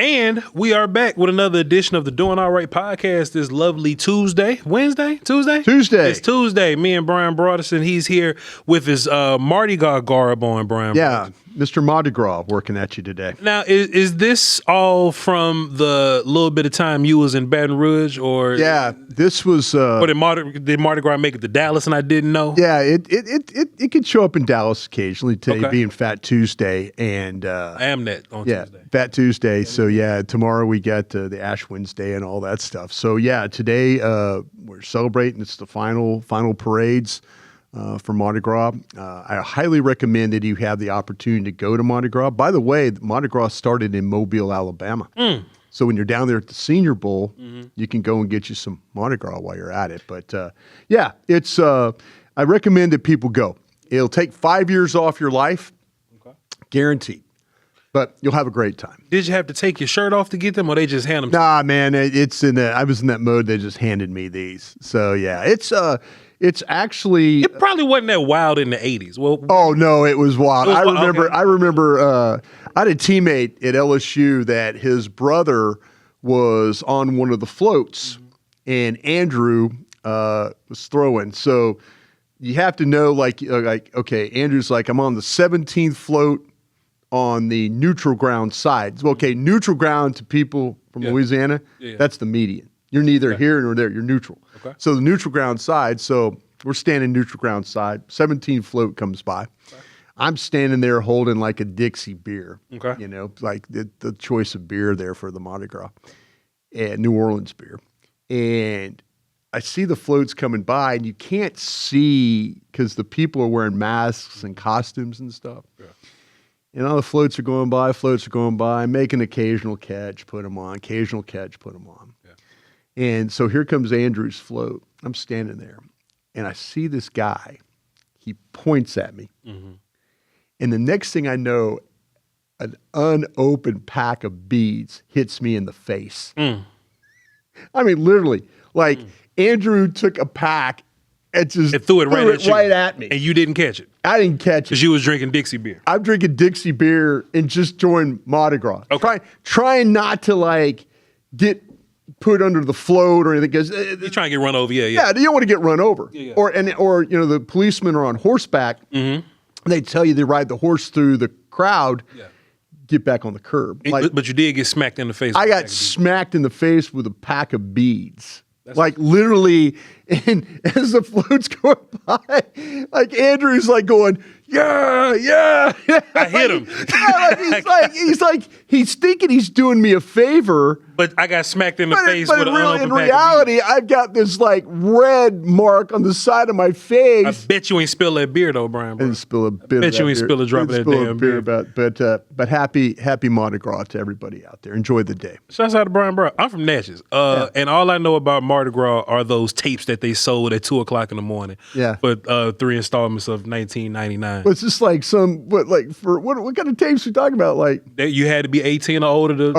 And we are back with another edition of the Doing All Right podcast this lovely Tuesday. Tuesday. It's Tuesday. Me and Bryan Broaddus, and he's here with his Mardi Gras garb on, Bryan. Yeah, Mr. Mardi Gras working at you today. Now, is this all from the little bit of time you was in Baton Rouge? Or yeah, this was... or did Mardi Gras make it to Dallas and I didn't know? Yeah, it could show up in Dallas occasionally, today being Fat Tuesday. And I am that on Tuesday. Fat Tuesday. So yeah, tomorrow we got the Ash Wednesday and all that stuff. So yeah, today we're celebrating. It's the final parades for Mardi Gras. I highly recommend that you have the opportunity to go to Mardi Gras. By the way, Mardi Gras started in Mobile, Alabama. So when you're down there at the Senior Bowl, you can go and get you some Mardi Gras while you're at it. But yeah, it's I recommend that people go. It'll take 5 years off your life, guaranteed. But you'll have a great time. Did you have to take your shirt off to get them, or they just hand them? Nah, man, I was in that mode. They just handed me these. So yeah, it's actually. It probably wasn't that wild in the 80s. Well, oh no, it was wild. I remember. I had a teammate at LSU that his brother was on one of the floats, and Andrew was throwing. So you have to know, like, okay, Andrew's like, I'm on the 17th float on the neutral ground side. Okay, neutral ground to people from Louisiana, that's the median. You're neither here nor there. You're neutral. Okay. So the neutral ground side, so we're standing neutral ground side. 17 float comes by. Okay. I'm standing there holding like a Dixie beer. Okay. You know, like the choice of beer there for the Mardi Gras. And New Orleans beer. And I see the floats coming by, and you can't see because the people are wearing masks and costumes and stuff. Yeah. And all the floats are going by, make an occasional catch, put them on, occasional catch, put them on. Yeah. And so here comes Andrew's float. I'm standing there, and I see this guy. He points at me. And the next thing I know, an unopened pack of beads hits me in the face. I mean, literally, like Andrew took a pack and just threw it right at me. And you didn't catch it. I didn't catch it. Because you was drinking Dixie beer. I'm drinking Dixie beer and just joined Mardi Gras. Okay. Trying not to like get put under the float or anything. You're trying to get run over, yeah. Yeah, you don't want to get run over. Yeah. Or you know, the policemen are on horseback. They tell you they ride the horse through the crowd. Yeah. Get back on the curb. But you did get smacked in the face. I got smacked in the face with a pack of beads. Like literally, and as the float's going by, like Andrew's like going, yeah. I hit him. He's thinking he's doing me a favor. But I got smacked in the face with an unopened in reality, I've got this like red mark on the side of my face. I bet you ain't spill that beer though, Bryan. I didn't spill a bit. Bet you ain't spill a drop of that damn beer. But happy Mardi Gras to everybody out there. Enjoy the day. Shouts out to Bryan Broaddus. I'm from Natchez, and all I know about Mardi Gras are those tapes that they sold at 2:00 in the morning. Yeah, but 3 installments of 1999. But it's just like what kind of tapes we talking about? Like that you had to be 18 or older to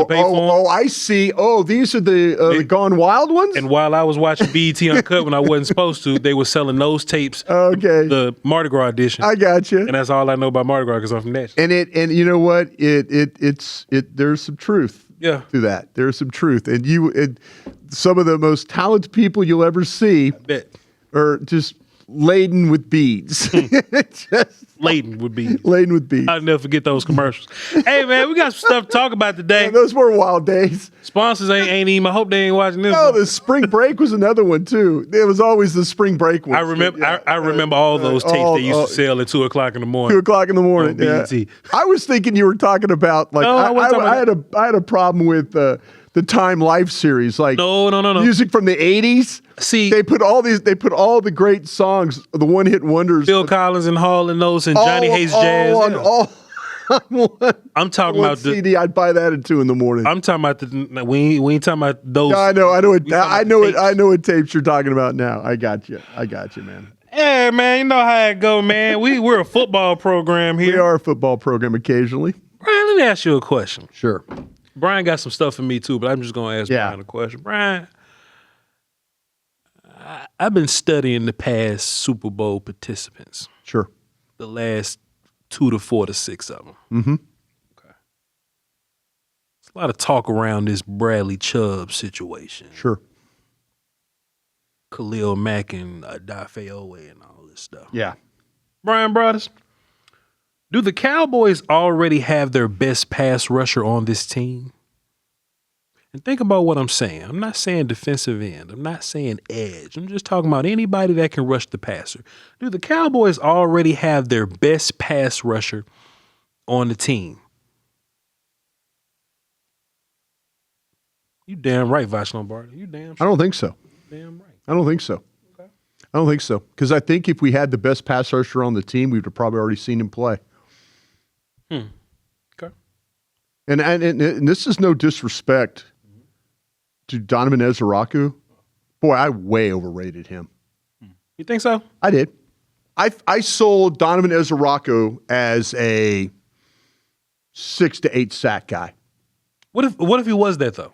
pay for them? Oh, I see. Oh, these are the Gone Wild ones? And while I was watching BET Uncut when I wasn't supposed to, they were selling those tapes. Okay. The Mardi Gras edition. I got you. And that's all I know about Mardi Gras because I'm from Natchez. And you know what? It's there's some truth. Yeah. To that. There's some truth. And some of the most talented people you'll ever see I bet. Are just laden with beads. Laden with beads. Laden with beads. I'll never forget those commercials. Hey, man, we got some stuff to talk about today. Man, those were wild days. Sponsors ain't even. I hope they ain't watching this. No, the spring break was another one, too. There was always the spring break one. I remember all those tapes they used to sell at 2:00 in the morning. 2:00 in the morning, yeah. I was thinking you were talking about, like, I had a problem with the Time Life series, like no. music from the 80s. See, they put all the great songs, the one-hit wonders. Phil Collins and Hall and those and Johnny Hayes Jazz. I'm talking about the CD. I'd buy that at 2 in the morning. I'm talking about we ain't talking about those. Yeah, I know what tapes you're talking about now. I got you, man. Yeah, man, you know how it go, man. We're a football program here. We are a football program occasionally. Bryan, let me ask you a question. Sure. Bryan got some stuff for me too, but I'm just going to ask Bryan a question. Bryan, I've been studying the past Super Bowl participants. Sure. The last 2 to 4 to 6 of them. Mm-hmm. Okay. a lot of talk around this Bradley Chubb situation. Sure. Khalil Mack and Dafe Owe and all this stuff. Yeah. Bryan Broaddus, do the Cowboys already have their best pass rusher on this team? And think about what I'm saying. I'm not saying defensive end. I'm not saying edge. I'm just talking about anybody that can rush the passer. Do the Cowboys already have their best pass rusher on the team? You damn right, Voch Lombardi. You damn sure. I don't think so. Damn right. I don't think so. Okay. I don't think so. Because I think if we had the best pass rusher on the team, we would have probably already seen him play. Okay. And this is no disrespect to Donovan Ezeraku. Boy, I way overrated him. You think so? I did. I sold Donovan Ezeraku as a 6 to 8 sack guy. What if he was that though?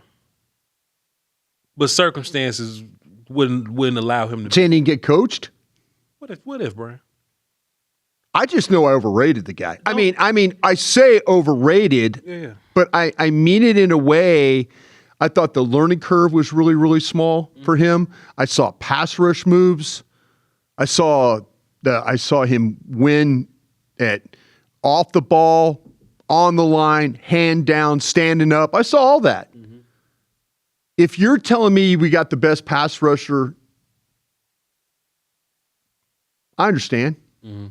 But circumstances wouldn't allow him to. Saying he can get coached? What if, Brian? I just know I overrated the guy. No. I mean, I say overrated, but I mean it in a way. I thought the learning curve was really, really small for him. I saw pass rush moves. I saw him win at off the ball, on the line, hand down, standing up. I saw all that. Mm-hmm. If you're telling me we got the best pass rusher, I understand. Mm-hmm.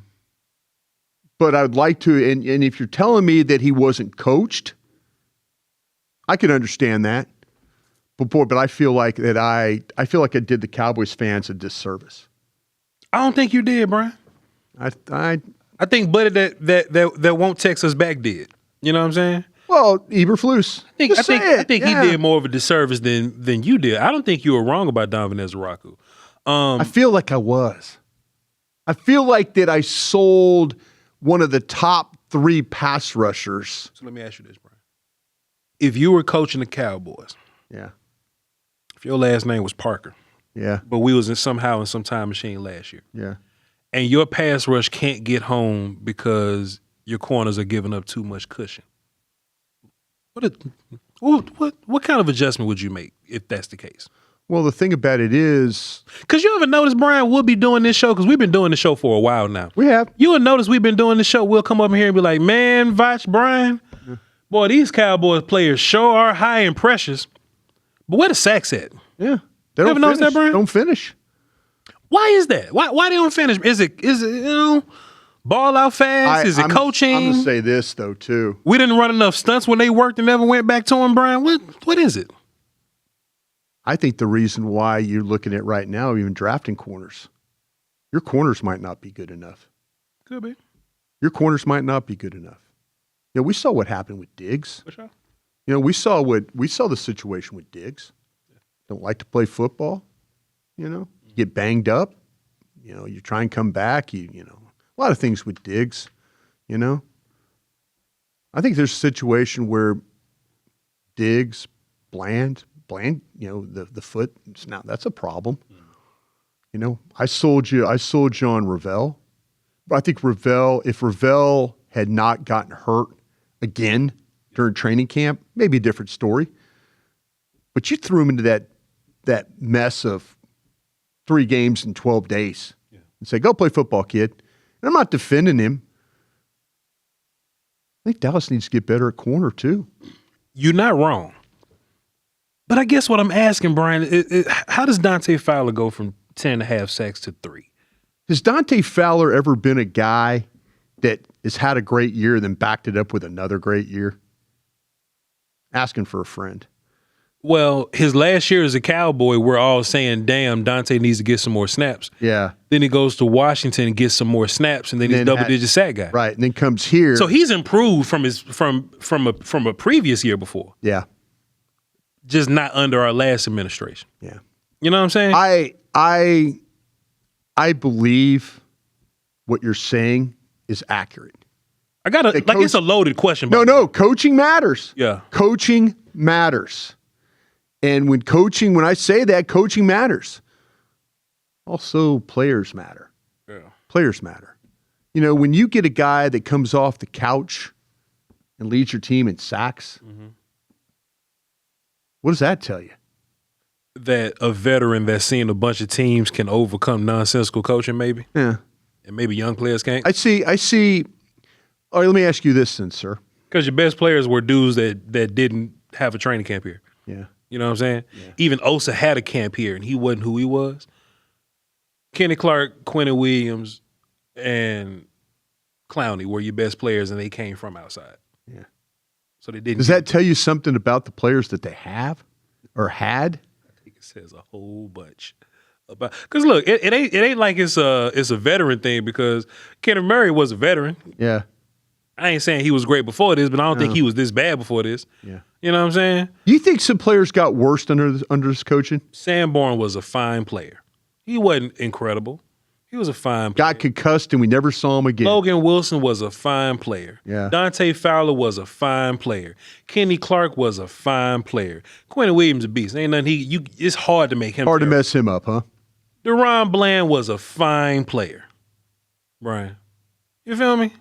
But I would like to, and if you're telling me that he wasn't coached, I can understand that. But I feel like I did the Cowboys fans a disservice. I don't think you did, Brian. I think Buddy that won't text us back did. You know what I'm saying? Well, Eberflus. I think he did more of a disservice than you did. I don't think you were wrong about Donovan Ezeraku. I feel like I was. I feel like that I sold one of the top 3 pass rushers. So let me ask you this, Brian. If you were coaching the Cowboys, if your last name was Parker, but we was somehow in some time machine last year, and your pass rush can't get home because your corners are giving up too much cushion, what kind of adjustment would you make if that's the case? Well, the thing about it is... Because you ever notice, Brian, we'll be doing this show, because we've been doing the show for a while now. We have. You will notice we've been doing the show. We'll come up here and be like, man, Voch, Brian, boy, these Cowboys players sure are high and precious. But where the sacks at? Yeah. You ever notice that, Brian? Don't finish. Why is that? Why they don't finish? Is it ball out fast? Is it coaching? I'm going to say this, though, too. We didn't run enough stunts when they worked and never went back to them, Brian. What is it? I think the reason why you're looking at right now, even drafting corners, your corners might not be good enough. Could be. Your corners might not be good enough. You know, we saw what happened with Diggs. For sure. You know, we saw the situation with Diggs. Don't like to play football. You know, you get banged up. You know, you try and come back. You know, a lot of things with Diggs. You know, I think there's a situation where Diggs, Bland, you know, the foot, now that's a problem. You know, I sold you on Ravel. But I think if Ravel had not gotten hurt again during training camp, maybe a different story. But you threw him into that mess of 3 games in 12 days and say, go play football, kid. And I'm not defending him. I think Dallas needs to get better at corner too. You're not wrong. But I guess what I'm asking, Brian, how does Dante Fowler go from 10.5 sacks to 3? Has Dante Fowler ever been a guy that has had a great year then backed it up with another great year? Asking for a friend. Well, his last year as a Cowboy, we're all saying, damn, Dante needs to get some more snaps. Yeah. Then he goes to Washington and gets some more snaps, and then he's double-digit sack guy. Right, and then comes here. So he's improved from a previous year before. Yeah. Just not under our last administration. Yeah. You know what I'm saying? I believe what you're saying is accurate. I got it's a loaded question. No, coaching matters. Yeah. Coaching matters. And when I say that, coaching matters. Also, players matter. Yeah. Players matter. You know, when you get a guy that comes off the couch and leads your team in sacks, What does that tell you? That a veteran that's seen a bunch of teams can overcome nonsensical coaching, maybe. Yeah. And maybe young players can't. I see. All right, let me ask you this then, sir. Because your best players were dudes that didn't have a training camp here. Yeah. You know what I'm saying? Yeah. Even Osa had a camp here, and he wasn't who he was. Kenny Clark, Quentin Williams, and Clowney were your best players, and they came from outside. Yeah. So they didn't. Does that tell you something about the players that they have or had? I think it says a whole bunch about. Because look, it ain't like it's a veteran thing, because Kenneth Murray was a veteran. Yeah. I ain't saying he was great before this, but I don't think he was this bad before this. Yeah. You know what I'm saying? You think some players got worse under this coaching? Sanborn was a fine player. He wasn't incredible. He was a fine player. Got concussed and we never saw him again. Logan Wilson was a fine player. Yeah. Dante Fowler was a fine player. Kenny Clark was a fine player. Quentin Williams a beast. Ain't nothing it's hard to make him hard to terrible. mess him up, huh? Deron Bland was a fine player. Brian. You feel me?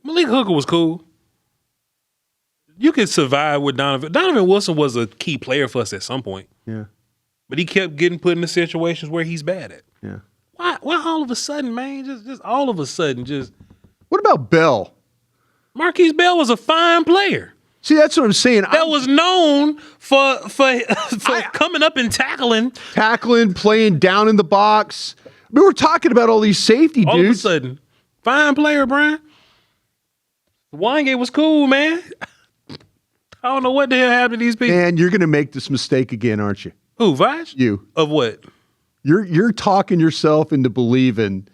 Malik Hooker was cool. You could survive with Donovan. Donovan Wilson was a key player for us at some point. Yeah. But he kept getting put into situations where he's bad at. Yeah. Why all of a sudden, man? Just all of a sudden, just. What about Bell? Marquise Bell was a fine player. See, that's what I'm saying. That was known for coming up and tackling, playing down in the box. We were talking about all these safety all dudes. All of a sudden, fine player, Brian. Wingate was cool, man. I don't know what the hell happened to these people. And you're going to make this mistake again, aren't you? Who, Voch? You. Of what? You're talking yourself into believing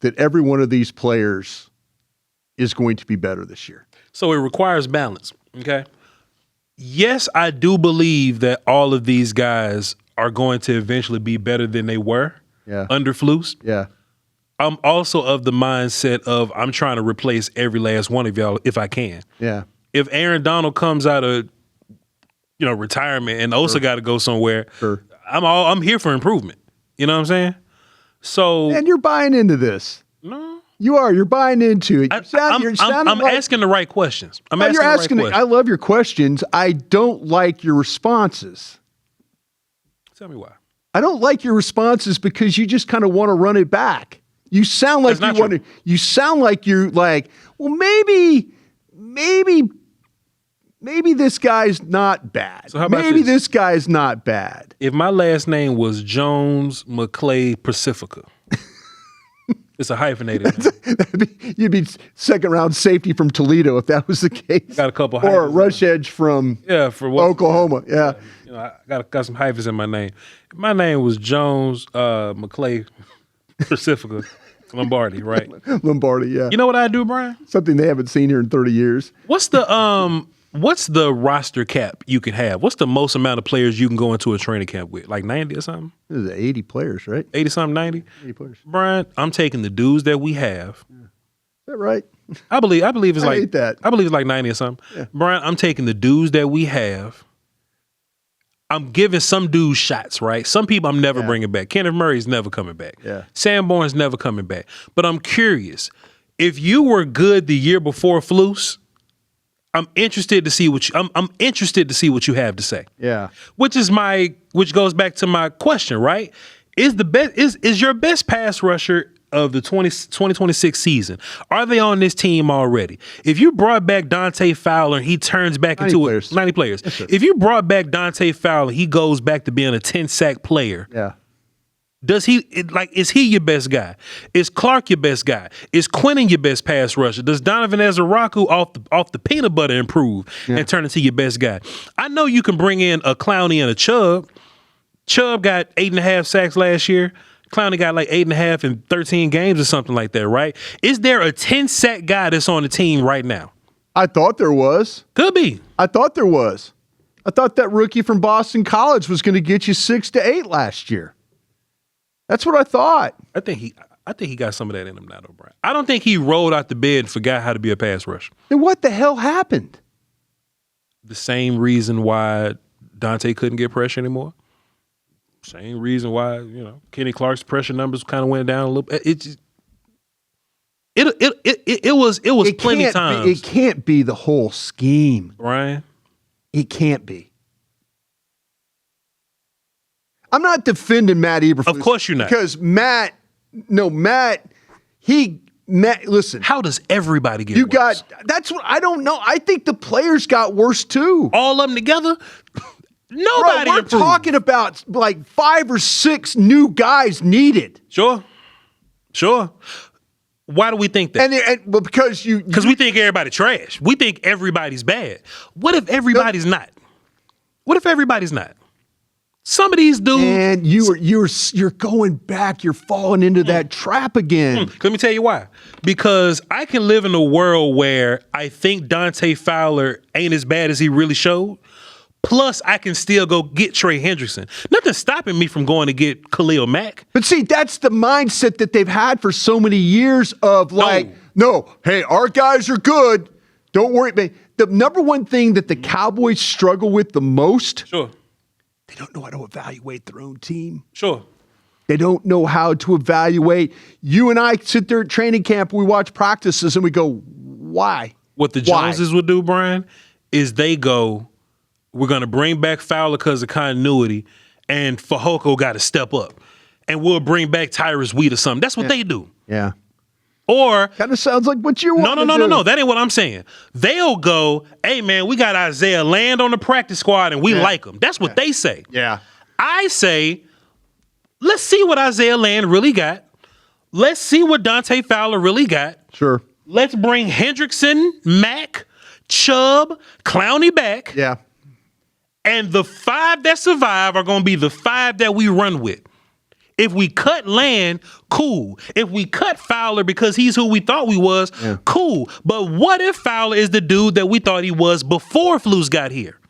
that every one of these players is going to be better this year. So it requires balance, okay? Yes, I do believe that all of these guys are going to eventually be better than they were under Flus. Yeah. I'm also of the mindset of I'm trying to replace every last one of y'all if I can. Yeah. If Aaron Donald comes out of retirement and Osa got to go somewhere, I'm here for improvement. You know what I'm saying? So and you're buying into this. No. You are. You're buying into it. I'm asking the right questions. You're asking the right questions. I love your questions. I don't like your responses. Tell me why. I don't like your responses because you just kind of want to run it back. You sound like you want to. You sound like you're like, well, maybe this guy's not bad. So how about maybe this guy's not bad. If my last name was Jones McClay Pacifica, it's a hyphenated name. You'd be second round safety from Toledo if that was the case. Got a couple or a rush edge from Oklahoma. Yeah. I got some hyphens in my name. If my name was Jones McClay Pacifica Lombardi, right? Lombardi, yeah. You know what I do, Brian? Something they haven't seen here in 30 years. What's the roster cap you can have? What's the most amount of players you can go into a training camp with? Like 90 or something? This is 80 players, right? 80 something, 90? 80 players. Brian, I'm taking the dudes that we have. Yeah. Is that right? I believe it's like hate that. I believe it's like 90 or something. Yeah. Brian, I'm taking the dudes that we have. I'm giving some dudes shots, right? Some people I'm never bringing back. Kenneth Murray's never coming back. Yeah. Sanborn's never coming back. But I'm curious, if you were good the year before Flus, I'm interested to see what you have to say. Yeah. Which goes back to my question, right? Is your best pass rusher of the 2026 season, are they on this team already? If you brought back Dante Fowler and he turns back 90 into players. 90 players. Yes, sir. If you brought back Dante Fowler, he goes back to being a 10-sack player. Yeah. Is he your best guy? Is Clark your best guy? Is Quentin your best pass rusher? Does Donovan Ezeraku off the peanut butter improve and turn into your best guy? I know you can bring in a Clowney and a Chubb. Chubb got 8.5 sacks last year. Clowney got like 8.5 in 13 games or something like that, right? Is there a 10-sack guy that's on the team right now? I thought there was. Could be. I thought there was. I thought that rookie from Boston College was going to get you 6 to 8 last year. That's what I thought. I think he got some of that in him now, though, Brian. I don't think he rolled out the bed and forgot how to be a pass rusher. Then what the hell happened? The same reason why Dante couldn't get pressure anymore. Same reason why, Kenny Clark's pressure numbers kind of went down a little bit. It was plenty of times. It can't be the whole scheme. Brian. It can't be. I'm not defending Matt Eberflus. Of course you're not. Because Matt, listen. How does everybody get worse? That's what I don't know. I think the players got worse too. All of them together? Nobody Bro, we're talking about like 5 or 6 new guys needed. Sure. Why do we think that? Because we think everybody trash. We think everybody's bad. What if everybody's not? What if everybody's not? Some of these dudes. And you're going back. You're falling into that trap again. Let me tell you why. Because I can live in a world where I think Dante Fowler ain't as bad as he really showed. Plus, I can still go get Trey Hendrickson. Nothing's stopping me from going to get Khalil Mack. But see, that's the mindset that they've had for so many years of no, hey, our guys are good. Don't worry. The number one thing that the Cowboys struggle with the most, they don't know how to evaluate their own team. Sure. They don't know how to evaluate. You and I sit there at training camp, we watch practices, and we go, why? What the Joneses would do, Brian, is they go, we're going to bring back Fowler because of continuity, and Fehoko got to step up. And we'll bring back Tyrus Wheat or something. That's what they do. Yeah. Or kind of sounds like what you want. No. That ain't what I'm saying. They'll go, hey, man, we got Isaiah Land on the practice squad, and we like him. That's what they say. Yeah. I say, let's see what Isaiah Land really got. Let's see what Dante Fowler really got. Sure. Let's bring Hendrickson, Mack, Chubb, Clowney back. Yeah. And the 5 that survive are going to be the 5 that we run with. If we cut Land, cool. If we cut Fowler because he's who we thought we was, cool. But what if Fowler is the dude that we thought he was before Flus got here?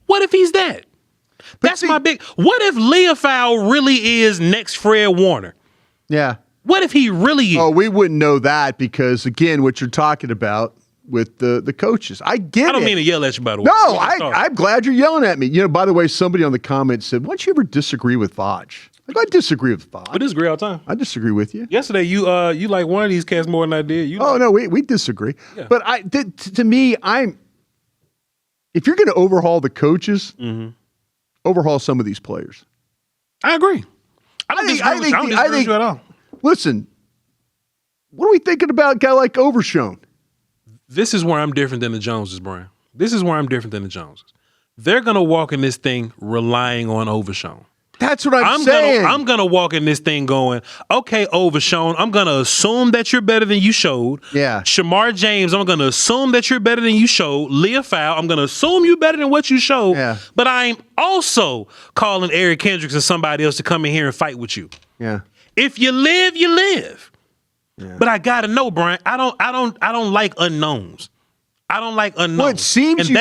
What if he's that? That's my big. What if Leofow really is next Fred Warner? Yeah. What if he really is? Oh, we wouldn't know that because, again, what you're talking about with the coaches. I get it. I don't mean to yell at you, by the way. No, I'm glad you're yelling at me. You know, by the way, somebody on the comments said, why don't you ever disagree with Voch? Like, I disagree with Voch. We disagree all the time. I disagree with you. Yesterday, you like one of these cats more than I did. No, we disagree. Yeah. But to me, if you're going to overhaul the coaches, overhaul some of these players. I agree. I don't disagree with you at all. Listen, what are we thinking about a guy like Overshown? This is where I'm different than the Joneses, Brian. This is where I'm different than the Joneses. They're going to walk in this thing relying on Overshown. That's what I'm saying. I'm going to walk in this thing going, okay, Overshown, I'm going to assume that you're better than you showed. Yeah. Shamar James, I'm going to assume that you're better than you showed. Leofow, I'm going to assume you're better than what you showed. Yeah. But I'm also calling Eric Kendricks and somebody else to come in here and fight with you. Yeah. If you live, you live. Yeah. But I gotta know, Brian. I don't like unknowns. I don't like unknowns. Well, it seems you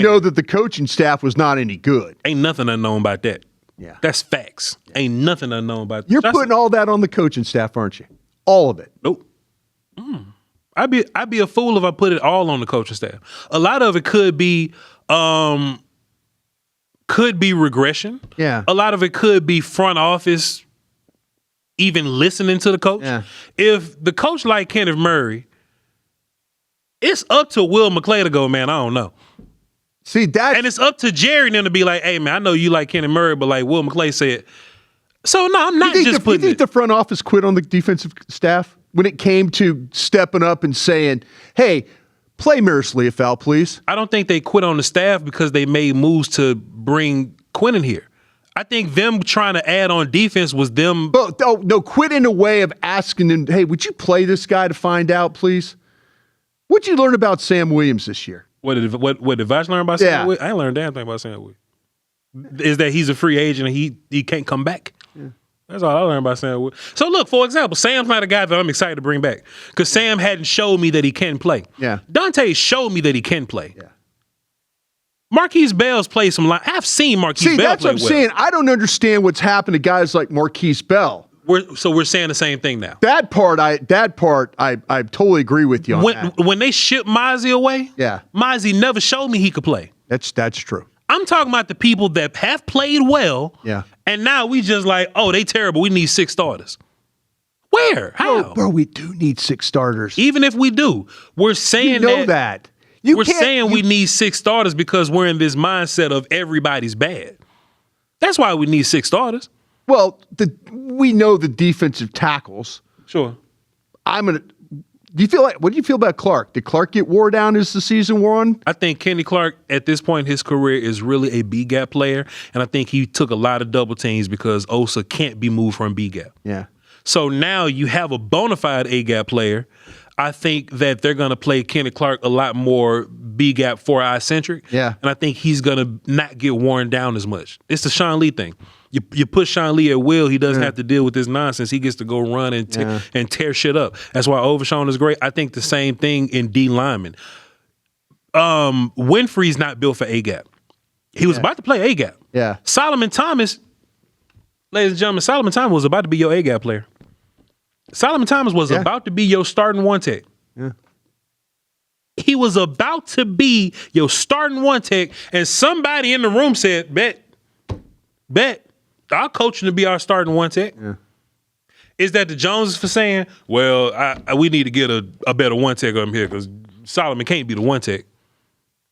know that the coaching staff was not any good. Ain't nothing unknown about that. Yeah, that's facts. Yeah. Ain't nothing unknown about that. You're putting all that on the coaching staff, aren't you? All of it. Nope. I'd be a fool if I put it all on the coaching staff. A lot of it could be regression. Yeah. A lot of it could be front office. Even listening to the coach. Yeah. If the coach like Kenneth Murray, it's up to Will McClay to go, man, I don't know. See, and it's up to Jerry and them to be like, hey, man, I know you like Kenneth Murray, but like Will McClay said. So, no, I'm not just putting You think the front office quit on the defensive staff when it came to stepping up and saying, hey, play Maris Leofow, please? I don't think they quit on the staff because they made moves to bring Quinn in here. I think them trying to add on defense was them. No, quit in a way of asking them, hey, would you play this guy to find out, please? What'd you learn about Sam Williams this year? What did Voch learn about Sam Williams? I ain't learned a damn thing about Sam Williams. Is that he's a free agent and he can't come back. Yeah. That's all I learned about Sam Williams. So look, for example, Sam's not a guy that I'm excited to bring back because Sam hadn't showed me that he can play. Yeah. Dante showed me that he can play. Yeah. Marquise Bell's played some line. I've seen Marquise Bell play well. See, that's what I'm saying. I don't understand what's happened to guys like Marquise Bell. We're saying the same thing now. That part I totally agree with you on that. When they shipped Mozzie away, Mozzie never showed me he could play. That's true. I'm talking about the people that have played well. Yeah. And now we just like, oh, they terrible. We need 6 starters. Where? How? Bro, we do need 6 starters. Even if we do, we're saying that. We're saying we need 6 starters because we're in this mindset of everybody's bad. That's why we need 6 starters. Well, we know the defensive tackles. Sure. What do you feel about Clark? Did Clark get wore down as the season wore on? I think Kenny Clark, at this point in his career, is really a B-gap player, and I think he took a lot of double teams because Osa can't be moved from B-gap. Yeah. So now you have a bona fide A-gap player. I think that they're going to play Kenny Clark a lot more B-gap 4-eye centric. Yeah. And I think he's going to not get worn down as much. It's the Sean Lee thing. You put Sean Lee at will, he doesn't have to deal with this nonsense. He gets to go run and tear shit up. That's why Overshown is great. I think the same thing in D lineman. Winfrey's not built for A-gap. He was about to play A-gap. Yeah. Solomon Thomas, ladies and gentlemen, Solomon Thomas was about to be your A-gap player. Solomon Thomas was about to be your starting one tech. Yeah. He was about to be your starting one tech, and somebody in the room said, bet, I'll coach him to be our starting one tech. Yeah. Is that the Joneses for saying, well, we need to get a better one tech on him here because Solomon can't be the one tech.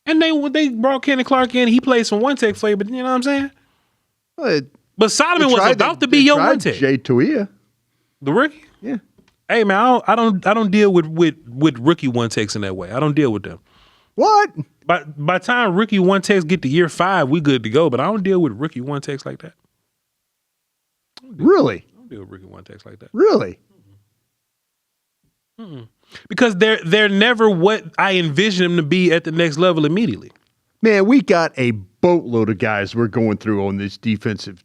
And they brought Kenny Clark in, he played some one tech for you, but you know what I'm saying? But Solomon was about to be your one tech. Jay Tuia. The rookie? Yeah. Hey man, I don't deal with rookie one techs in that way. I don't deal with them. What? By the time rookie one techs get to year 5, we good to go. But I don't deal with rookie one techs like that. Really? I don't deal with rookie one techs like that. Really? Because they're never what I envision them to be at the next level immediately. Man, we got a boatload of guys we're going through on this defensive.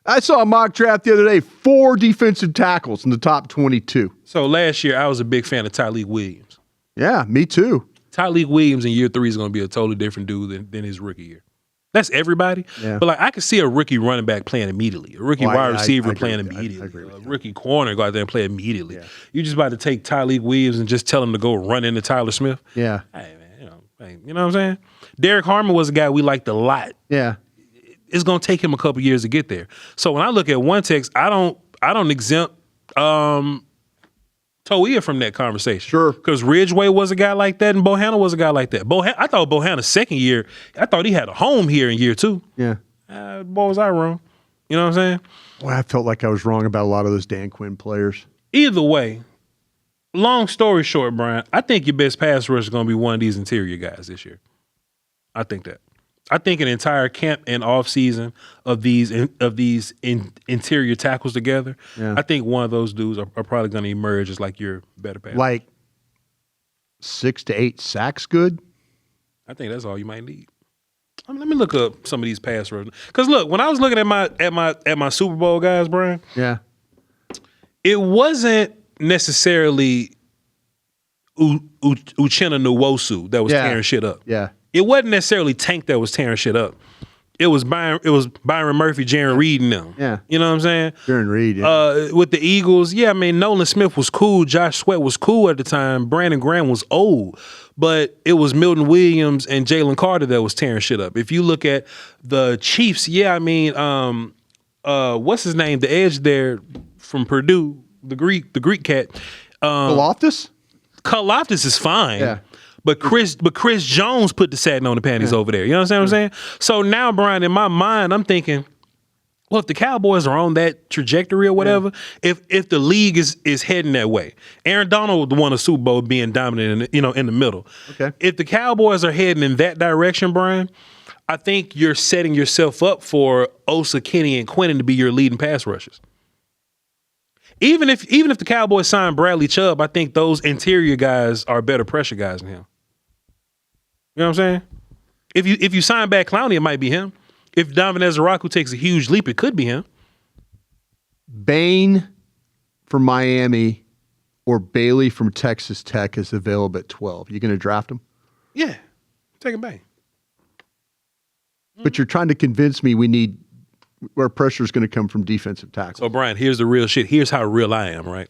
I saw a mock draft the other day, 4 defensive tackles in the top 22. So last year, I was a big fan of Tyleek Williams. Yeah, me too. Tyleek Williams in year 3 is going to be a totally different dude than his rookie year. That's everybody. Yeah. But like I could see a rookie running back playing immediately, a rookie wide receiver playing immediately, a rookie corner go out there and play immediately. Yeah. You're just about to take Tyleek Williams and just tell him to go run into Tyler Smith. Yeah. Hey man, you know what I'm saying? Derek Harmon was a guy we liked a lot. Yeah. It's gonna take him a couple years to get there. So when I look at one text, I don't exempt Toia from that conversation. Sure. Because Ridgeway was a guy like that and Bohanna was a guy like that. I thought Bohanna's second year, I thought he had a home here in year 2. Yeah. Boy, was I wrong. You know what I'm saying? Well, I felt like I was wrong about a lot of those Dan Quinn players. Either way, long story short, Brian, I think your best pass rush is going to be one of these interior guys this year. I think that. I think an entire camp and off season of these interior tackles together. Yeah. I think one of those dudes are probably going to emerge as like your better pass. Like 6 to 8 sacks, good. I think that's all you might need. Let me look up some of these pass rushers. Because look, when I was looking at my Super Bowl guys, Brian. Yeah. It wasn't necessarily Uchenna Nwosu that was tearing shit up. Yeah. It wasn't necessarily Tank that was tearing shit up. It was Byron Murphy, Jaron Reed, and them. Yeah. You know what I'm saying? Jaron Reed, yeah. With the Eagles, yeah, I mean, Nolan Smith was cool. Josh Sweat was cool at the time. Brandon Graham was old. But it was Milton Williams and Jalen Carter that was tearing shit up. If you look at the Chiefs, yeah, I mean, what's his name? The edge there from Purdue, the Greek cat. Kaloftis? Kaloftis is fine. Yeah. But Chris Jones put the satin on the panties over there. You understand what I'm saying? So now, Brian, in my mind, I'm thinking, well, if the Cowboys are on that trajectory or whatever, if the league is heading that way, Aaron Donald won a Super Bowl being dominant in the middle. Okay. If the Cowboys are heading in that direction, Brian, I think you're setting yourself up for Osa, Kenny, and Quentin to be your leading pass rushers. Even if the Cowboys sign Bradley Chubb, I think those interior guys are better pressure guys than him. You know what I'm saying? If you sign back Clowney, it might be him. If Donovan Ezeraku takes a huge leap, it could be him. Bain from Miami or Bailey from Texas Tech is available at 12. You going to draft him? Yeah, take him back. But you're trying to convince me where pressure is going to come from defensive tackles. So, Brian, here's the real shit. Here's how real I am, right?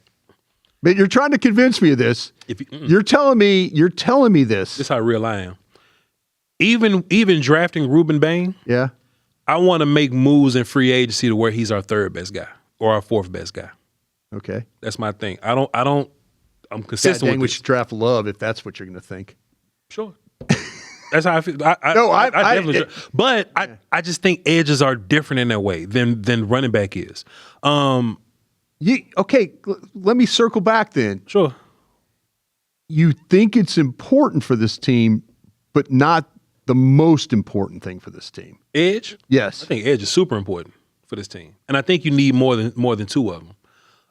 But you're trying to convince me of this. You're telling me this. This is how real I am. Even drafting Ruben Bain, yeah, I want to make moves in free agency to where he's our 3rd best guy or our 4th best guy. Okay, that's my thing. I'm consistent with we should draft Love if that's what you're going to think. Sure. That's how I feel. I definitely. But I just think edges are different in that way than running back is. Okay, let me circle back then. Sure. You think it's important for this team, but not the most important thing for this team. Edge? Yes. I think edge is super important for this team. And I think you need more than two of them.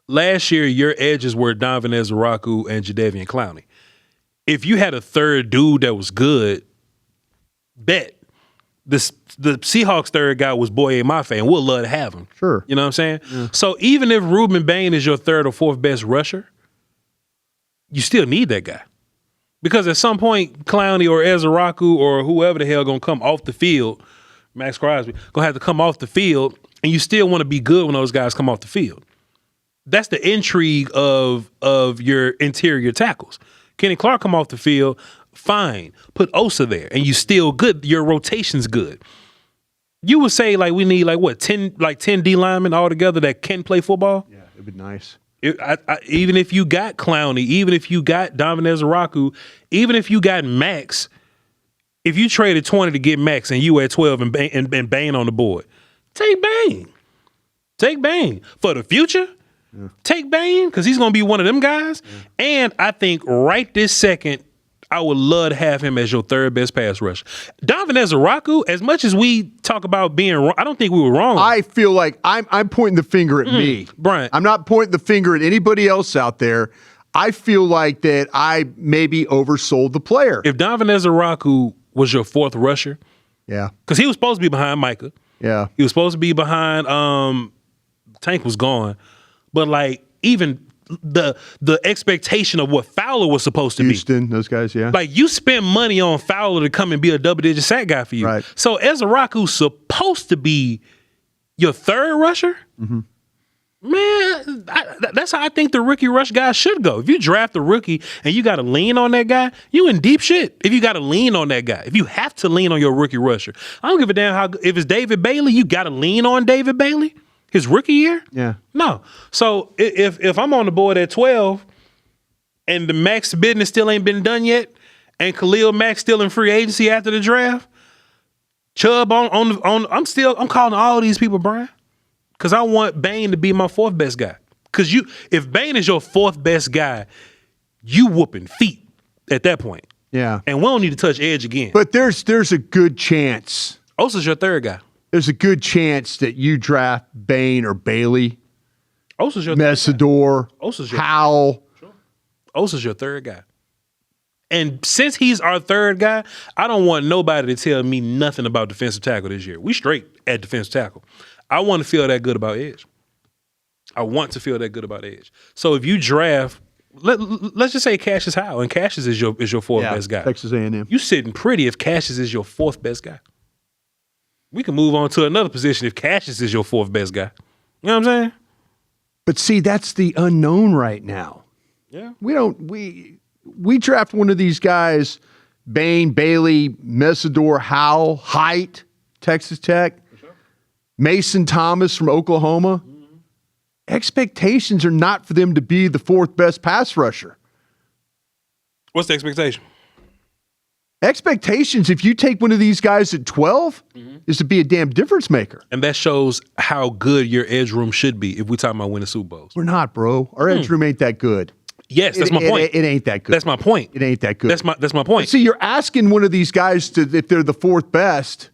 Last year, your edges were Donovan Ezaraku and Jadeveon Clowney. If you had a third dude that was good, bet. The Seahawks third guy was Boye Mafe, and we'll love to have him. Sure. You know what I'm saying? Yeah. So even if Ruben Bain is your third or fourth best rusher, you still need that guy. Because at some point, Clowney or Ezaraku or whoever the hell gonna come off the field, Max Crosby, gonna have to come off the field, and you still want to be good when those guys come off the field. That's the intrigue of your interior tackles. Kenny Clark come off the field, fine. Put Osa there, and you still good. Your rotation's good. You would say like we need 10 D linemen all together that can play football. Yeah, it'd be nice. Even if you got Clowney, even if you got Donovan Ezaraku, even if you got Max, if you traded 20 to get Max and you at 12 and Bain on the board, take Bain. Take Bain. For the future, take Bain because he's going to be one of them guys. Yeah. And I think right this second, I would love to have him as your third best pass rusher. Donovan Ezaraku, as much as we talk about being wrong, I don't think we were wrong. I feel like I'm pointing the finger at me. Brian. I'm not pointing the finger at anybody else out there. I feel like that I maybe oversold the player. If Donovan Ezaraku was your fourth rusher, yeah, because he was supposed to be behind Micah. Yeah. He was supposed to be behind Tank was gone. But like even the expectation of what Fowler was supposed to Houston, those guys, yeah. Like you spend money on Fowler to come and be a double-digit sack guy for you. Right. So Ezaraku's supposed to be your third rusher? Mm-hmm. Man, that's how I think the rookie rush guy should go. If you draft a rookie and you got to lean on that guy, you in deep shit. If you got to lean on that guy, if you have to lean on your rookie rusher, I don't give a damn if it's David Bailey, you got to lean on David Bailey his rookie year. Yeah, no. So if I'm on the board at 12 and the Max business still ain't been done yet, and Khalil Mack still in free agency after the draft, Chubb I'm calling all these people, Brian. Because I want Bain to be my fourth best guy. Because if Bain is your fourth best guy, you whooping feet at that point. Yeah. And we don't need to touch edge again. But there's a good chance. Osa's your third guy. There's a good chance that you draft Bain or Bailey. Osa's your Messidor. Osa's your Howell. Sure. Osa's your third guy. And since he's our third guy, I don't want nobody to tell me nothing about defensive tackle this year. We straight at defensive tackle. I want to feel that good about edge. I want to feel that good about edge. So if you draft, let's just say Cassius Howell, and Cassius is your fourth best guy. Texas A&M. You sitting pretty if Cassius is your fourth best guy. We can move on to another position if Cassius is your fourth best guy. You know what I'm saying? But see, that's the unknown right now. Yeah. We draft one of these guys, Bain, Bailey, Messidor, Howell, Height, Texas Tech. Mason Thomas from Oklahoma. Mm-hmm. Expectations are not for them to be the fourth best pass rusher. What's the expectation? Expectations, if you take one of these guys at 12, is to be a damn difference maker. And that shows how good your edge room should be if we're talking about winning Super Bowls. We're not, bro. Our edge room ain't that good. Yes, that's my point. It ain't that good. That's my point. It ain't that good. That's my point. But see, you're asking one of these guys if they're the fourth best,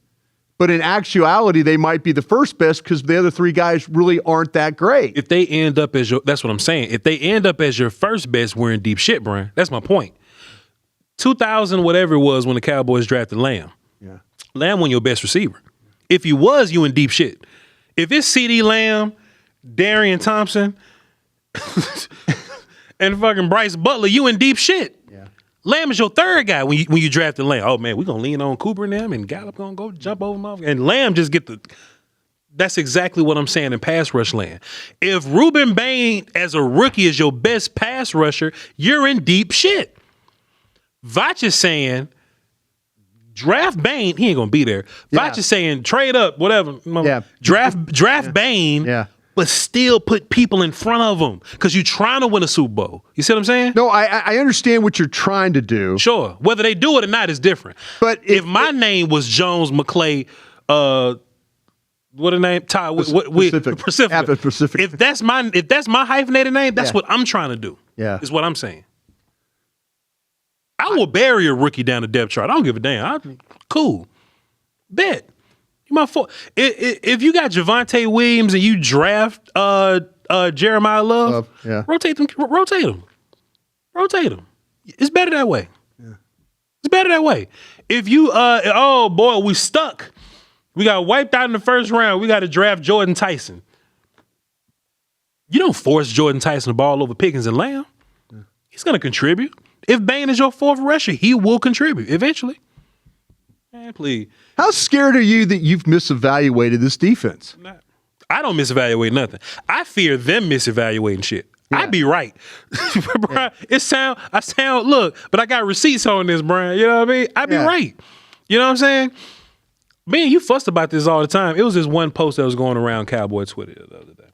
but in actuality, they might be the first best because the other three guys really aren't that great. If they end up as that's what I'm saying. If they end up as your first best, we're in deep shit, Brian. That's my point. 2000, whatever it was when the Cowboys drafted Lamb. Yeah. Lamb won your best receiver. If he was, you in deep shit. If it's CeeDee Lamb, Darian Thompson, and fucking Bryce Butler, you in deep shit. Lamb is your third guy when you drafted Lamb. Oh, man, we're going to lean on Cooper and them, and Gallup going to go jump over him. And Lamb just get the – that's exactly what I'm saying in pass rush land. If Ruben Bain as a rookie is your best pass rusher, you're in deep shit. Voch is saying draft Bain. He ain't going to be there. Voch is saying trade up, whatever. Yeah. Draft Bain. Yeah. but still put people in front of them because you're trying to win a Super Bowl. You see what I'm saying? No, I understand what you're trying to do. Sure. Whether they do it or not is different. But if my name was Jones McClay, what a name? Pacific. After Pacific. If that's my hyphenated name, that's what I'm trying to do. Yeah. Is what I'm saying. I will bury a rookie down the depth chart. I don't give a damn. Cool. Bet. You my fault. If you got Javonte Williams and you draft Jeremiah Love, rotate them. It's better that way. Yeah. It's better that way. If you oh boy, we stuck. We got wiped out in the first round. We got to draft Jordan Tyson. You don't force Jordan Tyson the ball over Pickens and Lamb. Yeah. He's going to contribute. If Bain is your fourth rusher, he will contribute eventually. Man, please. How scared are you that you've misevaluated this defense? I don't misevaluate nothing. I fear them misevaluating shit. Yeah. I'd be right. Brian, I sound, look, but I got receipts on this, Brian. You know what I mean? I'd be right. You know what I'm saying? Man, you fussed about this all the time. It was this one post that was going around Cowboy Twitter the other day.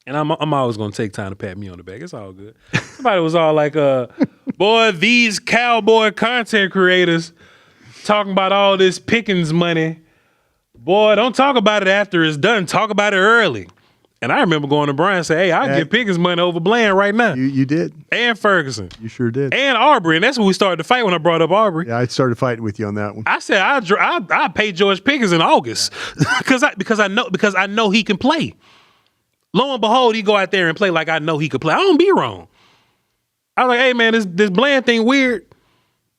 And I'm always going to take time to pat me on the back. It's all good. Somebody was all like, boy, these Cowboy content creators talking about all this Pickens money. Boy, don't talk about it after it's done. Talk about it early. And I remember going to Brian and say, hey, I'll get Pickens money over Bland right now. You did. And Ferguson. You sure did. And Aubrey. And that's when we started to fight when I brought up Aubrey. Yeah, I started fighting with you on that one. I said, I pay George Pickens in August because I know he can play. Lo and behold, he go out there and play like I know he could play. I don't be wrong. I was like, hey, man, this Bland thing weird.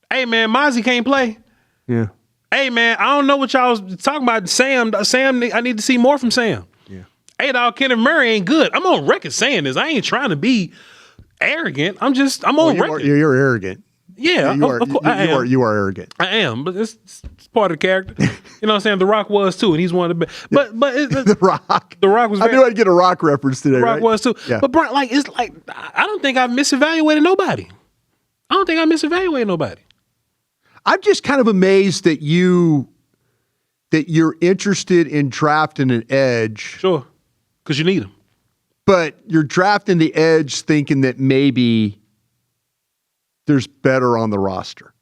Hey, man, Mozzie can't play. Yeah. Hey, man, I don't know what y'all was talking about. Sam, I need to see more from Sam. Yeah. Hey, dog, Kenneth Murray ain't good. I'm on record saying this. I ain't trying to be arrogant. I'm on record. You're arrogant. Yeah, you are arrogant. I am, but it's part of the character. You know what I'm saying? The Rock was too, and he's one of the best. But The Rock was. I knew I'd get a Rock reference today. The Rock was too. Yeah. But Brian, I don't think I've misevaluated nobody. I'm just kind of amazed that you're interested in drafting an edge. Sure, because you need them. But you're drafting the edge thinking that maybe there's better on the roster.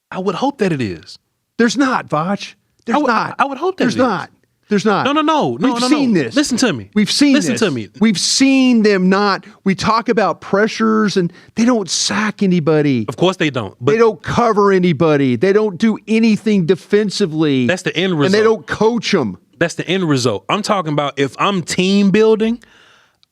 I would hope that it is. There's not, Voch. There's not. I would hope that there's not. There's not. No. We've seen this. Listen to me. We've seen this. Listen to me. We've seen them not. We talk about pressures and they don't sack anybody. Of course they don't. But they don't cover anybody. They don't do anything defensively. That's the end result. And they don't coach them. That's the end result. I'm talking about if I'm team building,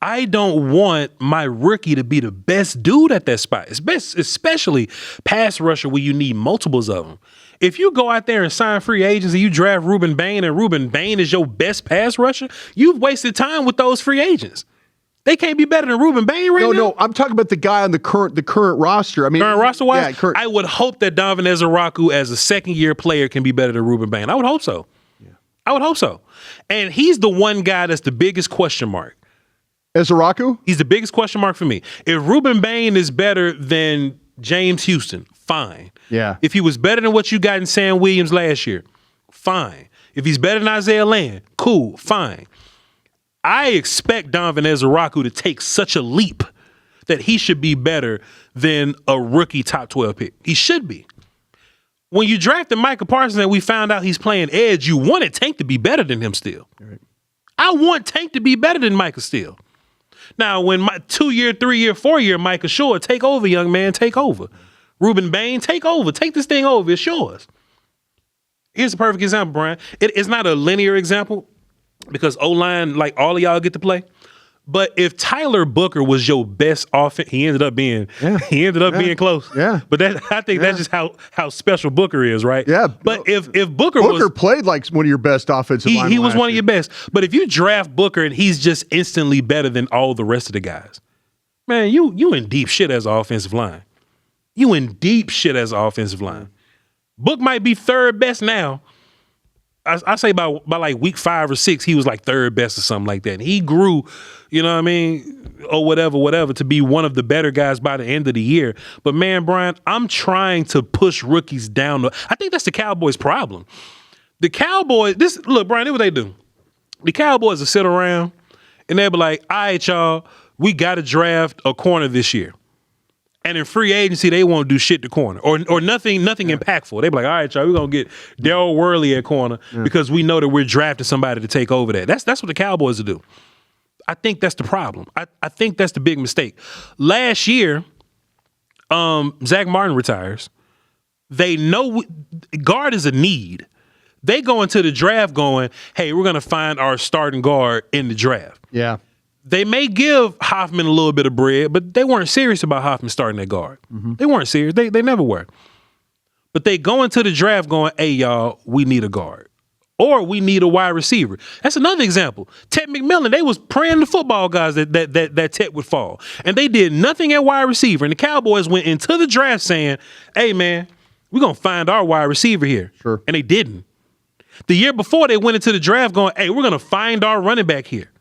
I don't want my rookie to be the best dude at that spot. It's best, especially pass rusher where you need multiples of them. If you go out there and sign free agents and you draft Ruben Bain and Ruben Bain is your best pass rusher, you've wasted time with those free agents. They can't be better than Ruben Bain right now. No, I'm talking about the guy on the current roster. I mean, current roster-wise? Yeah, I would hope that Donovan Ezeraku as a second-year player can be better than Ruben Bain. I would hope so. Yeah. I would hope so. And he's the one guy that's the biggest question mark. Ezeraku? He's the biggest question mark for me. If Ruben Bain is better than James Houston, fine. Yeah. If he was better than what you got in Sam Williams last year, fine. If he's better than Isaiah Land, cool, fine. I expect Donovan Ezeraku to take such a leap that he should be better than a rookie top 12 pick. He should be. When you drafted Micah Parsons and we found out he's playing edge, you wanted Tank to be better than him still. Right. I want Tank to be better than Micah still. Now, when my 2-year, 3-year, 4-year Micah, sure, take over, young man, take over. Ruben Bain, take over. Take this thing over. It's yours. Here's a perfect example, Brian. It's not a linear example because O-line, like all of y'all get to play. But if Tyler Booker was your best offense, he ended up being being close. Yeah. But I think that's just how special Booker is, right? Yeah. But if Booker played like one of your best offensive linemen. He was one of your best. But if you draft Booker and he's just instantly better than all the rest of the guys, man, you in deep shit as an offensive line. You in deep shit as an offensive line. Book might be third best now. I say by like week 5 or 6, he was like third best or something like that. And he grew, you know what I mean, or whatever, to be one of the better guys by the end of the year. But man, Brian, I'm trying to push rookies down. I think that's the Cowboys' problem. The Cowboys, look, Brian, this is what they do. The Cowboys will sit around and they'll be like, all right, y'all, we got to draft a corner this year. And in free agency, they won't do shit to corner or nothing impactful. They be like, all right, y'all, we're going to get Darryl Worley at corner because we know that we're drafting somebody to take over that. That's what the Cowboys will do. I think that's the problem. I think that's the big mistake. Last year, Zach Martin retires. They know guard is a need. They go into the draft going, hey, we're going to find our starting guard in the draft. Yeah. They may give Hoffman a little bit of bread, but they weren't serious about Hoffman starting that guard. Mm-hmm. They weren't serious. They never were. But they go into the draft going, hey, y'all, we need a guard. Or we need a wide receiver. That's another example. Ted McMillan, they was praying the football guys that Ted would fall. And they did nothing at wide receiver. And the Cowboys went into the draft saying, hey, man, we're going to find our wide receiver here. Sure. And they didn't. The year before, they went into the draft going, hey, we're going to find our running back here.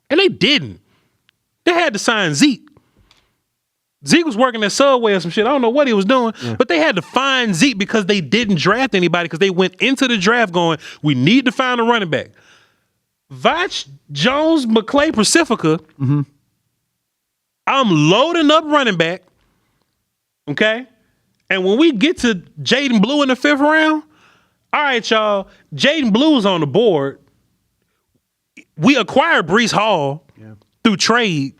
And they didn't. They had to sign Zeke. Zeke was working at Subway or some shit. I don't know what he was doing, but they had to find Zeke because they didn't draft anybody because they went into the draft going, we need to find a running back. Voch, Jones, McClay, Pacifica, I'm loading up running back, okay? And when we get to Jaden Blue in the 5th round, all right, y'all, Jaden Blue's on the board. We acquired Breece Hall through trade,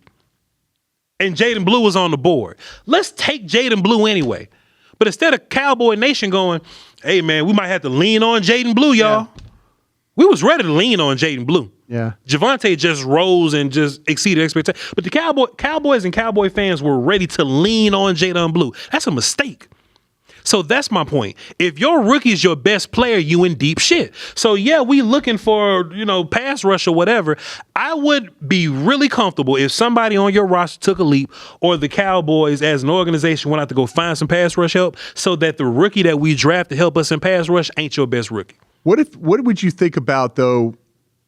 and Jaden Blue was on the board. Let's take Jaden Blue anyway. But instead of Cowboy Nation going, hey, man, we might have to lean on Jaden Blue, y'all. Yeah. We was ready to lean on Jaden Blue. Yeah. Javonte just rose and just exceeded expectations. But the Cowboys and Cowboy fans were ready to lean on Jaden Blue. That's a mistake. So that's my point. If your rookie is your best player, you in deep shit. So yeah, we looking for, pass rush or whatever. I would be really comfortable if somebody on your roster took a leap or the Cowboys as an organization went out to go find some pass rush help so that the rookie that we draft to help us in pass rush ain't your best rookie. What would you think about, though,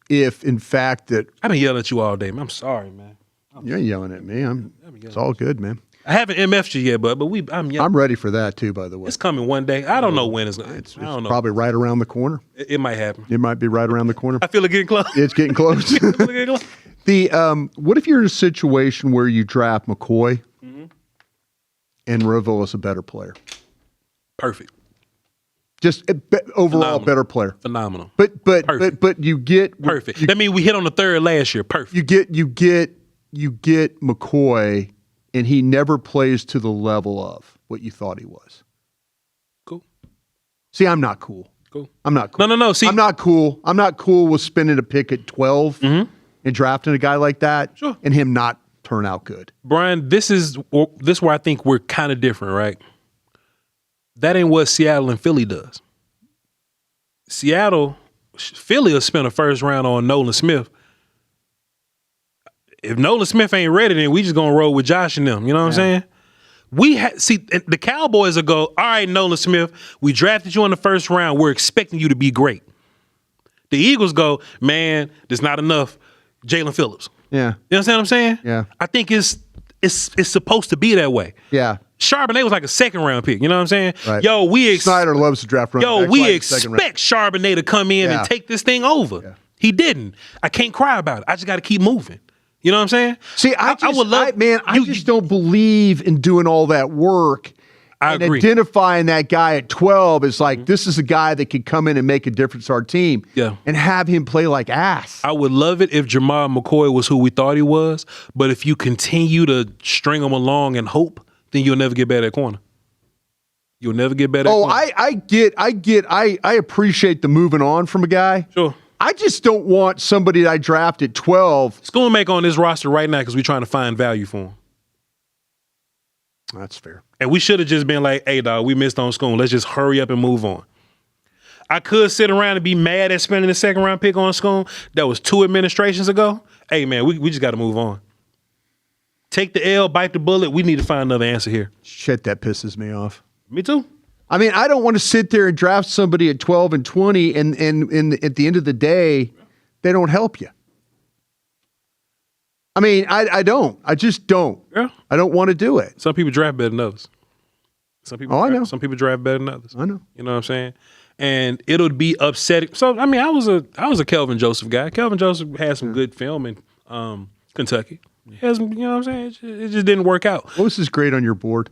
if in fact that... I've been yelling at you all day, man. I'm sorry, man. You're yelling at me. It's all good, man. I haven't MF'd you yet, but I'm ready for that too, by the way. It's coming one day. I don't know when it's I don't know. Probably right around the corner. It might happen. It might be right around the corner. I feel it getting close. It's getting close. What if you're in a situation where you draft McCoy and Rovell is a better player? Perfect. Just overall better player. Phenomenal. But you get perfect. That means we hit on the third last year. Perfect. You get McCoy, and he never plays to the level of what you thought he was. Cool. See, I'm not cool. Cool. I'm not cool. No. See, I'm not cool. I'm not cool with spending a pick at 12 and drafting a guy like that and him not turn out good. Brian, this is where I think we're kind of different, right? That ain't what Seattle and Philly does. Philly will spend a first round on Nolan Smith. If Nolan Smith ain't ready, then we just gonna roll with Josh and them. You know what I'm saying? The Cowboys will go, all right, Nolan Smith, we drafted you in the first round. We're expecting you to be great. The Eagles go, man, there's not enough Jalen Phillips. Yeah. You understand what I'm saying? Yeah. I think it's supposed to be that way. Yeah. Charbonnet was like a second round pick. You know what I'm saying? Right. Snyder loves to draft running backs. We expect Charbonnet to come in and take this thing over. Yeah. He didn't. I can't cry about it. I just got to keep moving. You know what I'm saying? See, I just don't believe in doing all that work. I agree. Identifying that guy at 12 is like, this is a guy that could come in and make a difference to our team. Yeah. And have him play like ass. I would love it if Jamal McCoy was who we thought he was, but if you continue to string him along and hope, then you'll never get better at corner. You'll never get better at corner. I appreciate the moving on from a guy. Sure. I just don't want somebody that I draft at 12. School make on this roster right now because we're trying to find value for him. That's fair. And we should have just been like, hey, dog, we missed on School. Let's just hurry up and move on. I could sit around and be mad at spending the second round pick on School. That was 2 administrations ago. Hey, man, we just got to move on. Take the L, bite the bullet. We need to find another answer here. Shit, that pisses me off. Me too. I mean, I don't want to sit there and draft somebody at 12 and 20 and at the end of the day, they don't help you. I mean, I don't. I just don't. Yeah. I don't want to do it. Some people draft better than others. Some people I know. Some people draft better than others. I know. You know what I'm saying? and it'll be upsetting. So I mean, I was a Kelvin Joseph guy. Kelvin Joseph had some good film in Kentucky. He has, you know what I'm saying? It just didn't work out. What was his grade on your board?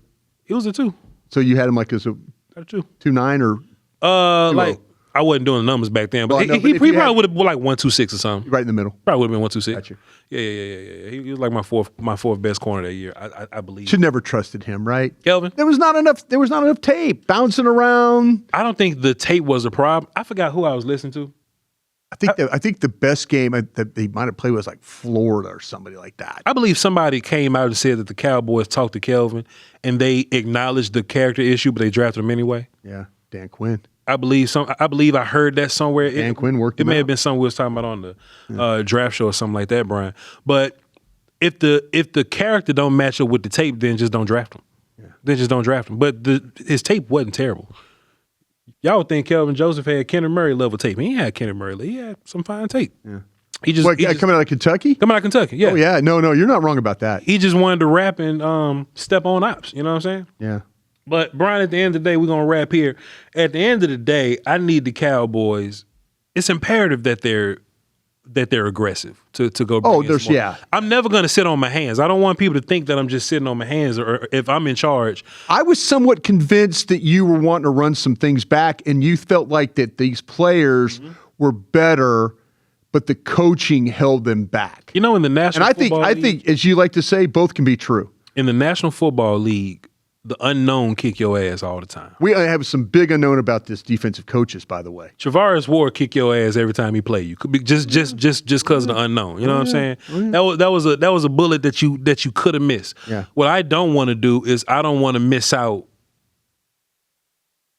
It was a 2. So you had him like as a 2.9 or like I wasn't doing the numbers back then, but he probably would have been like 1.26 or something. Right in the middle. Probably would have been 1.26. Gotcha. Yeah. He was like my fourth best corner that year, I believe. Should never trusted him, right? Kelvin? There was not enough tape bouncing around. I don't think the tape was a problem. I forgot who I was listening to. I think the best game that they might have played was like Florida or somebody like that. I believe somebody came out and said that the Cowboys talked to Kelvin and they acknowledged the character issue, but they drafted him anyway. Yeah, Dan Quinn. I believe I heard that somewhere. Dan Quinn worked. It may have been something we was talking about on the draft show or something like that, Brian. But if the character don't match up with the tape, then just don't draft him. Yeah. Then just don't draft him. But his tape wasn't terrible. Y'all would think Kelvin Joseph had Kenneth Murray level tape. He had Kenneth Murray. He had some fine tape. Yeah. He just coming out of Kentucky. Coming out of Kentucky. Yeah. Oh yeah. No, you're not wrong about that. He just wanted to rap and step on ops. You know what I'm saying? Yeah. But Brian, at the end of the day, we're gonna wrap here. At the end of the day, I need the Cowboys. It's imperative that they're aggressive to go. I'm never gonna sit on my hands. I don't want people to think that I'm just sitting on my hands, or if I'm in charge. I was somewhat convinced that you were wanting to run some things back, and you felt like that these players were better, but the coaching held them back. You know, in the National Football League, I think, as you like to say, both can be true. In the National Football League, the unknown kick your ass all the time. We have some big unknown about this defensive coaches, by the way. Travaris Ward kick your ass every time he play you. Could be just because of the unknown. You know what I'm saying? That was a bullet that you could have missed. Yeah. What I don't want to do is I don't want to miss out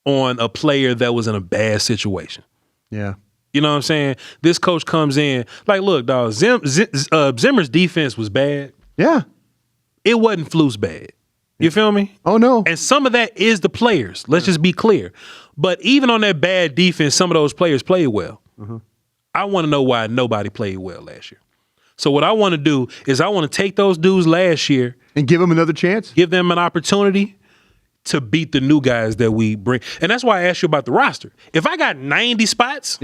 on a player that was in a bad situation. Yeah. You know what I'm saying? This coach comes in like, look, dog. Zimmer's defense was bad. Yeah. It wasn't Fluke's bad. You feel me? Oh, no. And some of that is the players. Let's just be clear. But even on that bad defense, some of those players played well. I want to know why nobody played well last year. So what I want to do is I want to take those dudes last year. And give them another chance? Give them an opportunity to beat the new guys that we bring. And that's why I asked you about the roster. If I got 90 spots,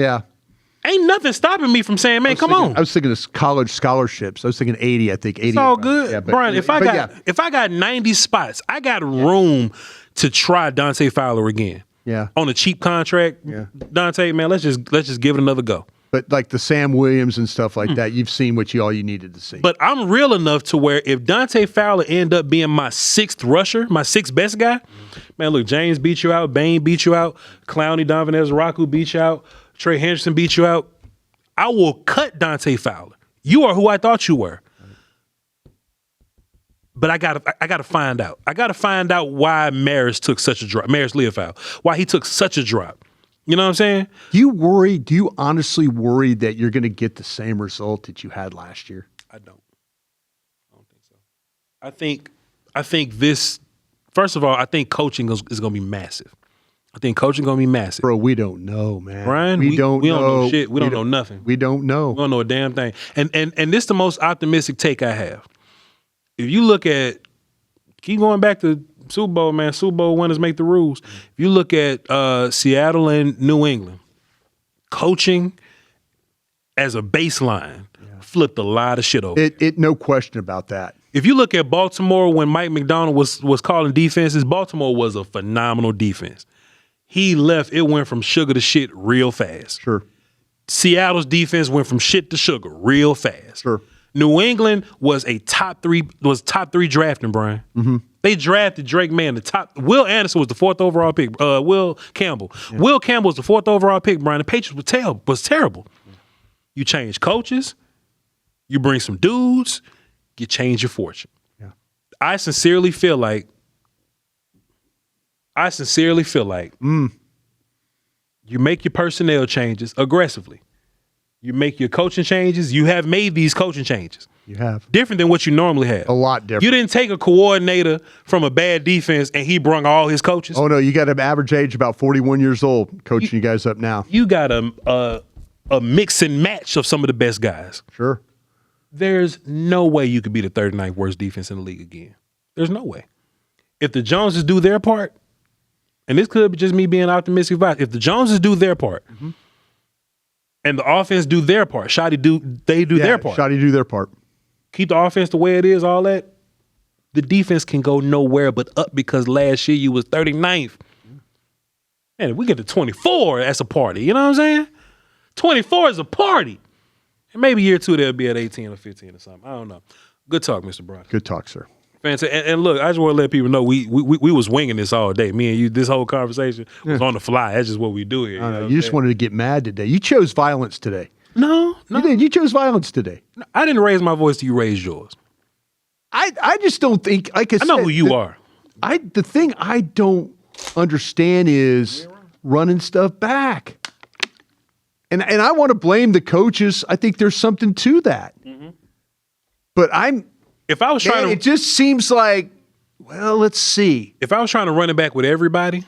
ain't nothing stopping me from saying, man, come on. I was thinking of college scholarships. I was thinking 80, I think 80. It's all good. Yeah, Brian, if I got 90 spots, I got room to try Dante Fowler again. Yeah. On a cheap contract. Yeah. Dante, man, let's just give it another go. But like the Sam Williams and stuff like that, you've seen what all you needed to see. But I'm real enough to where if Dante Fowler end up being my 6th rusher, my 6th best guy, man, look, James beat you out, Bain beat you out, Clowney, Donovan Ezraku beat you out, Trey Henderson beat you out. I will cut Dante Fowler. You are who I thought you were. But I gotta find out. I gotta find out why Maris took such a drop. Maris Leofow. Why he took such a drop. You know what I'm saying? Do you honestly worry that you're gonna get the same result that you had last year? I don't think so. I think this, first of all, I think coaching is gonna be massive. I think coaching gonna be massive. Bro, we don't know, man. Brian, we don't know shit. We don't know nothing. We don't know. We don't know a damn thing. And this is the most optimistic take I have. If you look at, keep going back to Super Bowl, man, Super Bowl winners make the rules. If you look at Seattle and New England, coaching as a baseline flipped a lot of shit over. It no question about that. If you look at Baltimore when Mike McDonald was calling defenses, Baltimore was a phenomenal defense. He left, it went from sugar to shit real fast. Sure. Seattle's defense went from shit to sugar real fast. Sure. New England was top three drafting, Brian. Mm-hmm. They drafted Drake May in the top. Will Anderson was the 4th overall pick. Will Campbell. Yeah. Will Campbell was the 4th overall pick, Brian. The Patriots was terrible. You change coaches, you bring some dudes, you change your fortune. Yeah. I sincerely feel like you make your personnel changes aggressively. You make your coaching changes. You have made these coaching changes. You have. Different than what you normally have. A lot different. You didn't take a coordinator from a bad defense and he brung all his coaches. Oh, no. You got an average age about 41 years old coaching you guys up now. You got a mix and match of some of the best guys. Sure. There's no way you could be the 39th worst defense in the league again. There's no way. If the Joneses do their part, and this could be just me being optimistic about it. If the Joneses do their part and the offense do their part, Shotty do their part. Shotty do their part. Keep the offense the way it is, all that. The defense can go nowhere but up because last year you was 39th. And if we get to 24, that's a party. You know what I'm saying? 24 is a party. And maybe year 2 they'll be at 18 or 15 or something. I don't know. Good talk, Mr. Broaddus. Good talk, sir. Fantastic. And look, I just want to let people know we was winging this all day. Me and you, this whole conversation was on the fly. That's just what we do here. You know you just wanted to get mad today. You chose violence today. No. You did. You chose violence today. No, I didn't raise my voice to you raise yours. I just don't think, like I said, know who you are. The thing I don't understand is running stuff back. And I want to blame the coaches. I think there's something to that. But if I was trying to, it just seems like, well, let's see. If I was trying to run it back with everybody,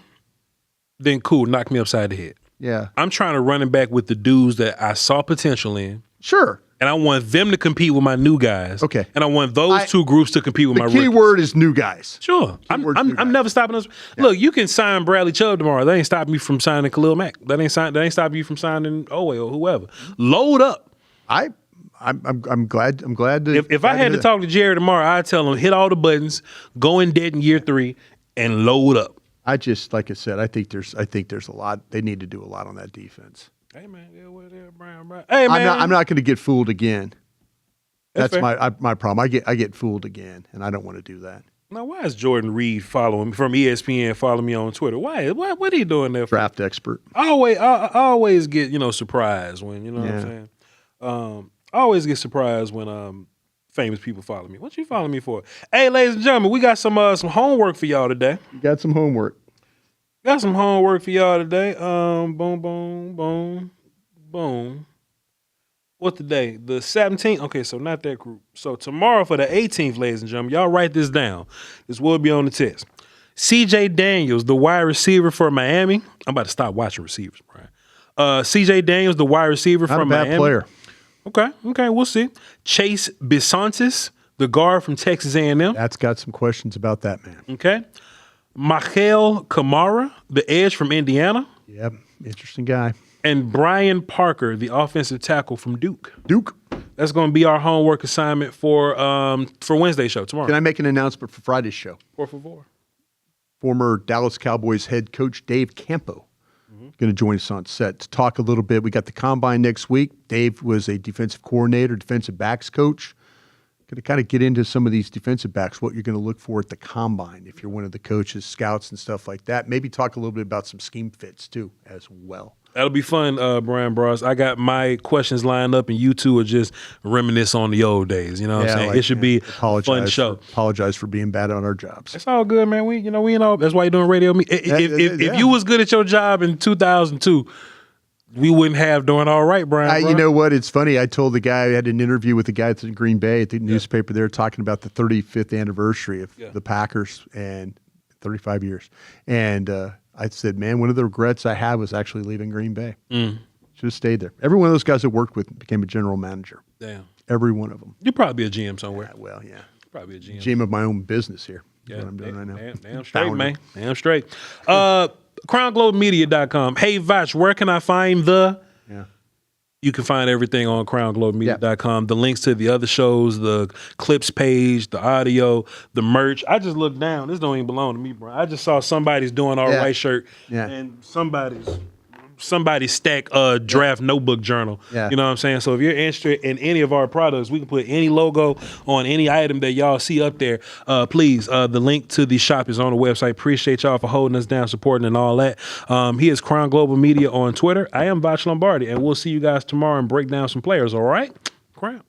then cool, knock me upside the head. Yeah. I'm trying to run it back with the dudes that I saw potential in. Sure. And I want them to compete with my new guys. Okay. And I want those two groups to compete with my rookies. The key word is new guys. Sure. I'm never stopping us. Yeah. Look, you can sign Bradley Chubb tomorrow. That ain't stopping me from signing Khalil Mack. That ain't stopping you from signing Owe or whoever. Load up. I'm glad to. If I had to talk to Jerry tomorrow, I'd tell him hit all the buttons, go in debt in year 3, and load up. I just, like I said, I think there's a lot. They need to do a lot on that defense. Hey man, Bryan. Hey man, I'm not going to get fooled again. That's fair. my problem. I get fooled again, and I don't want to do that. Now, why is Jordan Reed following me from ESPN? Following me on Twitter? Why? What are you doing there for? Draft expert. I always get surprised when what I'm saying. I always get surprised when famous people follow me. What you following me for? Hey, ladies and gentlemen, we got some homework for y'all today. You got some homework. Got some homework for y'all today. Boom. What's the day? The 17th? Okay, so not that group. So tomorrow for the 18th, ladies and gentlemen, y'all write this down. This will be on the test. CJ Daniels, the wide receiver for Miami. I'm about to stop watching receivers, Brian. CJ Daniels, the wide receiver from Miami. Not a bad player. Okay, we'll see. Chase Bisontis, the guard from Texas A&M. That's got some questions about that man. Okay. Michael Kamara, the edge from Indiana. Yep, interesting guy. And Brian Parker, the offensive tackle from Duke. That's going to be our homework assignment for Wednesday's show tomorrow. Can I make an announcement for Friday's show? Por favor. Former Dallas Cowboys head coach Dave Campo going to join us on set to talk a little bit. We got the Combine next week. Dave was a defensive coordinator, defensive backs coach. Going to kind of get into some of these defensive backs, what you're going to look for at the Combine if you're one of the coaches, scouts, and stuff like that. Maybe talk a little bit about some scheme fits, too, as well. That'll be fun, Bryan Broaddus. I got my questions lined up, and you two are just reminisce on the old days. You know what I'm saying? It should be a fun show. Apologize for being bad on our jobs. It's all good, man. We ain't all. That's why you're doing radio. If you was good at your job in 2002, we wouldn't have doing all right, Bryan. You know what? It's funny. I told the guy, I had an interview with the guy at Green Bay at the newspaper there talking about the 35th anniversary of the Packers and 35 years. And I said, man, one of the regrets I have was actually leaving Green Bay. Should have stayed there. Every one of those guys I worked with became a general manager. Damn. Every one of them. You're probably a GM somewhere. Yeah. Probably a GM. GM of my own business here. Yeah, That's what I'm doing right now. Damn straight, man. Damn straight. CrownGlobeMedia.com. Hey, Voch, where can I find the... Yeah. You can find everything on CrownGlobeMedia.com. The links to the other shows, the clips page, the audio, the merch. I just looked down. This don't even belong to me, bro. I just saw somebody's doing all right shirt and somebody's stack draft notebook journal. Yeah. You know what I'm saying? So if you're interested in any of our products, we can put any logo on any item that y'all see up there. Please, the link to the shop is on the website. Appreciate y'all for holding us down, supporting and all that. He is Crown Global Media on Twitter. I am Voch Lombardi, and we'll see you guys tomorrow and break down some players, all right? Crown.